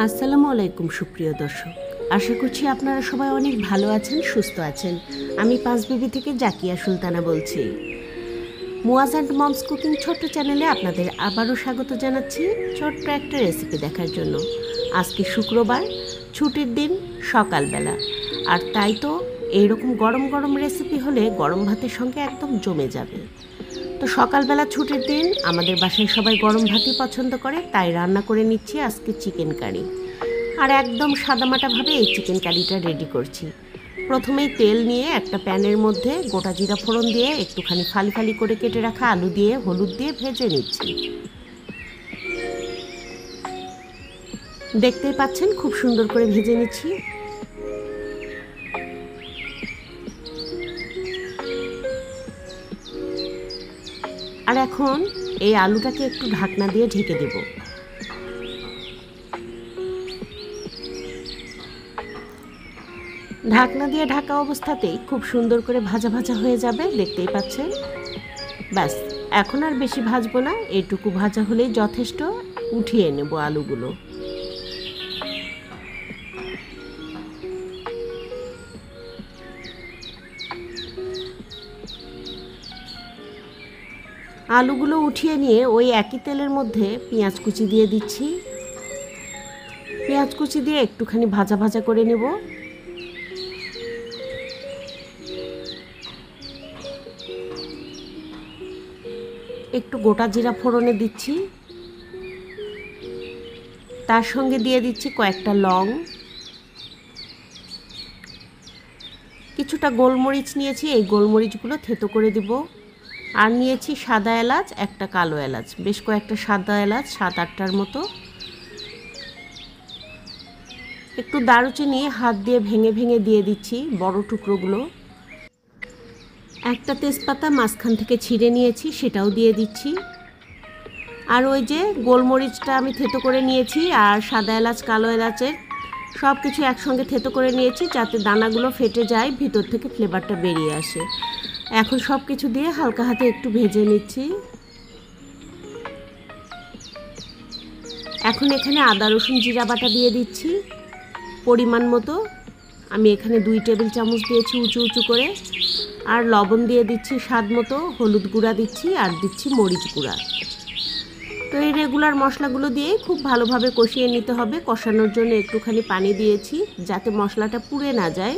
আসসালামু আলাইকুম সুপ্রিয় দর্শক, আশা করছি আপনারা সবাই অনেক ভালো আছেন, সুস্থ আছেন। আমি পাঁচবিবি থেকে জাকিয়া সুলতানা বলছি। মুয়াজ অ্যান্ড মমস কুকিং ছোট্ট চ্যানেলে আপনাদের আবারও স্বাগত জানাচ্ছি ছোট্ট একটা রেসিপি দেখার জন্য। আজকে শুক্রবার, ছুটির দিন, সকালবেলা, আর তাই তো এইরকম গরম গরম রেসিপি হলে গরম ভাতের সঙ্গে একদম জমে যাবে। তো সকালবেলা ছুটির দিন, আমাদের বাসায় সবাই গরম ভাতই পছন্দ করে, তাই রান্না করে নিচ্ছি আজকে চিকেন কারি। আর একদম সাদামাটাভাবে এই চিকেন কারিটা রেডি করছি। প্রথমেই তেল নিয়ে একটা প্যানের মধ্যে গোটা জিরা ফোড়ন দিয়ে একটুখানি ফালি ফালি করে কেটে রাখা আলু দিয়ে হলুদ দিয়ে ভেজে নিচ্ছি। দেখতেই পাচ্ছেন খুব সুন্দর করে ভেজে নিচ্ছি। আর এখন এই আলুটাকে একটু ঢাকনা দিয়ে ঢেকে দেব। ঢাকনা দিয়ে ঢাকা অবস্থাতেই খুব সুন্দর করে ভাজা ভাজা হয়ে যাবে, দেখতেই পাচ্ছেন। ব্যাস, এখন আর বেশি ভাজবো না, এইটুকু ভাজা হলেই যথেষ্ট। উঠিয়ে নেব আলুগুলো। আলুগুলো উঠিয়ে নিয়ে ওই একই তেলের মধ্যে পেঁয়াজ কুচি দিয়ে দিচ্ছি। পেঁয়াজ কুচি দিয়ে একটুখানি ভাজা ভাজা করে নেব। একটু গোটা জিরা ফোড়নে দিচ্ছি, তার সঙ্গে দিয়ে দিচ্ছি কয়েকটা লং, কিছুটা গোলমরিচ নিয়েছি, এই গোলমরিচগুলো থেতো করে দিব। আর নিয়েছি সাদা এলাচ, একটা কালো এলাচ, বেশ কয়েকটা সাদা এলাচ, 7-8টার মতো। একটু দারুচিনি হাত দিয়ে ভেঙে ভেঙে দিয়ে দিচ্ছি বড় টুকরোগুলো। একটা তেজপাতা মাঝখান থেকে ছিঁড়ে নিয়েছি, সেটাও দিয়ে দিচ্ছি। আর ওই যে গোলমরিচটা আমি থেতো করে নিয়েছি, আর সাদা এলাচ, কালো এলাচের সব কিছু একসঙ্গে থেতো করে নিয়েছি, যাতে দানাগুলো ফেটে যায়, ভিতর থেকে ফ্লেভারটা বেরিয়ে আসে। এখন সব কিছু দিয়ে হালকা হাতে একটু ভেজে নিচ্ছি। এখন এখানে আদা রসুন জিরা বাটা দিয়ে দিচ্ছি পরিমাণ মতো। আমি এখানে 2 টেবিল চামচ দিয়েছি উঁচু উঁচু করে। আর লবণ দিয়ে দিচ্ছি স্বাদ মতো, হলুদ গুঁড়া দিচ্ছি, আর দিচ্ছি মরিচ গুঁড়া। তো এই রেগুলার মশলাগুলো দিয়ে খুব ভালোভাবে কষিয়ে নিতে হবে। কষানোর জন্য একটুখানি পানি দিয়েছি, যাতে মশলাটা পুড়ে না যায়।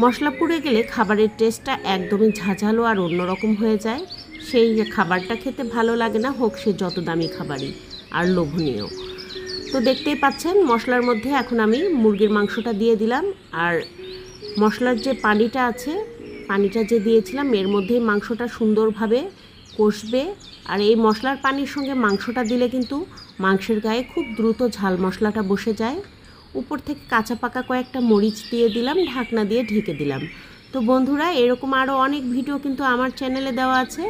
মশলা পুড়ে গেলে খাবারের টেস্টটা একদমই ঝাঁঝালো আর অন্যরকম হয়ে যায়। সেই খাবারটা খেতে ভালো লাগে না, হোক সে যত দামি খাবারই আর লোভনীয়। তো দেখতেই পাচ্ছেন মশলার মধ্যে এখন আমি মুরগির মাংসটা দিয়ে দিলাম। আর মশলার যে পানিটা আছে, পানিটা যে দিয়েছিলাম, এর মধ্যেই মাংসটা সুন্দরভাবে কষবে। আর এই মশলার পানির সঙ্গে মাংসটা দিলে কিন্তু মাংসের গায়ে খুব দ্রুত ঝাল মশলাটা বসে যায়। উপর থেকে কাঁচা পাকা কয়েকটা মরিচ দিয়ে দিলাম, ঢাকনা দিয়ে ঢেকে দিলাম। তো বন্ধুরা, এরকম আরও অনেক ভিডিও কিন্তু আমার চ্যানেলে দেওয়া আছে,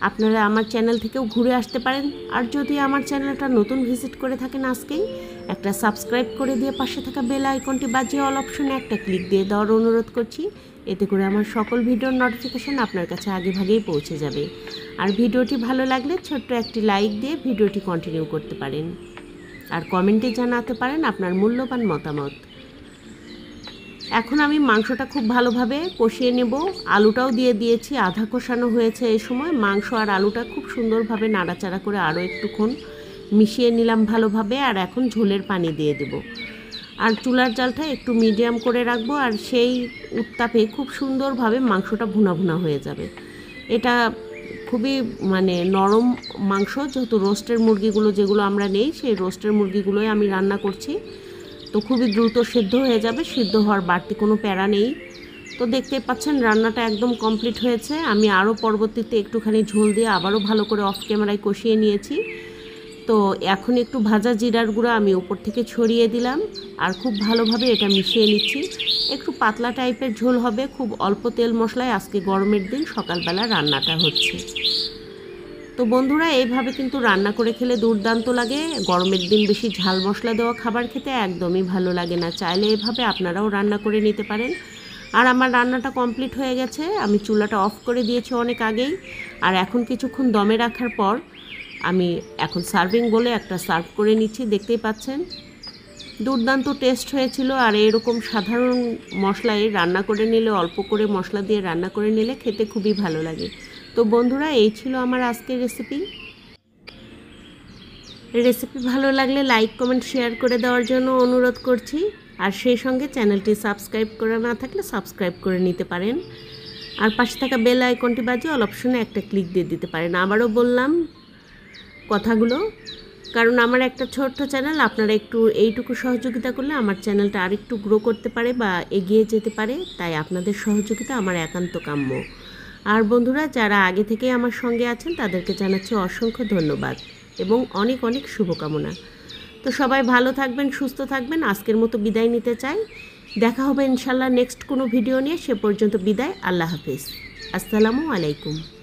আপনারা আমার চ্যানেল থেকেও ঘুরে আসতে পারেন। আর যদি আমার চ্যানেলটা নতুন ভিজিট করে থাকেন, আজকেই একটা সাবস্ক্রাইব করে দিয়ে পাশে থাকা বেল আইকনটি বাজিয়ে অল অপশনে একটা ক্লিক দিয়ে দেওয়ার অনুরোধ করছি। এতে করে আমার সকল ভিডিওর নোটিফিকেশান আপনার কাছে আগেভাগেই পৌঁছে যাবে। আর ভিডিওটি ভালো লাগলে ছোট্ট একটি লাইক দিয়ে ভিডিওটি কন্টিনিউ করতে পারেন। আর কমেন্টে জানাতে পারেন আপনার মূল্যবান মতামত। এখন আমি মাংসটা খুব ভালোভাবে কষিয়ে নেব। আলুটাও দিয়ে দিয়েছি, আধা কষানো হয়েছে। এই সময় মাংস আর আলুটা খুব সুন্দরভাবে নাড়াচাড়া করে আরও একটুক্ষণ মিশিয়ে নিলাম ভালোভাবে। আর এখন ঝোলের পানি দিয়ে দেব। আর চুলার জালটা একটু মিডিয়াম করে রাখবো, আর সেই উত্তাপে খুব সুন্দরভাবে মাংসটা ভুনা ভুনা হয়ে যাবে। এটা খুবই নরম মাংস, যেহেতু রোস্টের মুরগিগুলো যেগুলো আমরা নেই, সেই রোস্টের মুরগিগুলোই আমি রান্না করছি। তো খুবই দ্রুত সিদ্ধ হয়ে যাবে, সিদ্ধ হওয়ার বাড়তি কোনো প্যারা নেই। তো দেখতে পাচ্ছেন রান্নাটা একদম কমপ্লিট হয়েছে। আমি আরও পরবর্তীতে একটুখানি ঝোল দিয়ে আবারও ভালো করে অফ ক্যামেরায় কষিয়ে নিয়েছি। তো এখন একটু ভাজা জিরার গুঁড়া আমি উপর থেকে ছড়িয়ে দিলাম, আর খুব ভালোভাবে এটা মিশিয়ে নিচ্ছি। একটু পাতলা টাইপের ঝোল হবে, খুব অল্প তেল মশলায় আজকে গরমের দিন সকালবেলা রান্নাটা হচ্ছে। তো বন্ধুরা, এইভাবে কিন্তু রান্না করে খেলে দুর্দান্ত লাগে। গরমের দিন বেশি ঝাল মশলা দেওয়া খাবার খেতে একদমই ভালো লাগে না। চাইলে এভাবে আপনারাও রান্না করে নিতে পারেন। আর আমার রান্নাটা কমপ্লিট হয়ে গেছে, আমি চুলাটা অফ করে দিয়েছি অনেক আগেই। আর এখন কিছুক্ষণ দমে রাখার পর আমি এখন সার্ভিং বলে একটা সার্ভ করে নিচ্ছি, দেখতেই পাচ্ছেন। দুর্দান্ত টেস্ট হয়েছিল। আর এরকম সাধারণ মশলায় রান্না করে নিলে, অল্প করে মশলা দিয়ে রান্না করে নিলে খেতে খুবই ভালো লাগে। তো বন্ধুরা, এই ছিল আমার আজকের রেসিপি। ভালো লাগলে লাইক, কমেন্ট, শেয়ার করে দেওয়ার জন্য অনুরোধ করছি। আর সেই সঙ্গে চ্যানেলটি সাবস্ক্রাইব করা না থাকলে সাবস্ক্রাইব করে নিতে পারেন। আর পাশে থাকা বেল আইকনটি বাজিয়ে অল অপশনে একটা ক্লিক দিয়ে দিতে পারেন। আবারও বললাম কথাগুলো, কারণ আমার একটা ছোট্ট চ্যানেল, আপনারা একটু এইটুকু সহযোগিতা করলে আমার চ্যানেলটা আরেকটু গ্রো করতে পারে বা এগিয়ে যেতে পারে। তাই আপনাদের সহযোগিতা আমার একান্ত কাম্য। আর বন্ধুরা, যারা আগে থেকে আমার সঙ্গে আছেন তাদেরকে জানাচ্ছি অসংখ্য ধন্যবাদ এবং অনেক অনেক শুভকামনা। তো সবাই ভালো থাকবেন, সুস্থ থাকবেন। আজকের মতো বিদায় নিতে চাই। দেখা হবে ইনশাল্লাহ নেক্সট কোনো ভিডিও নিয়ে। সে পর্যন্ত বিদায়। আল্লাহ হাফিজ। আসসালামু আলাইকুম।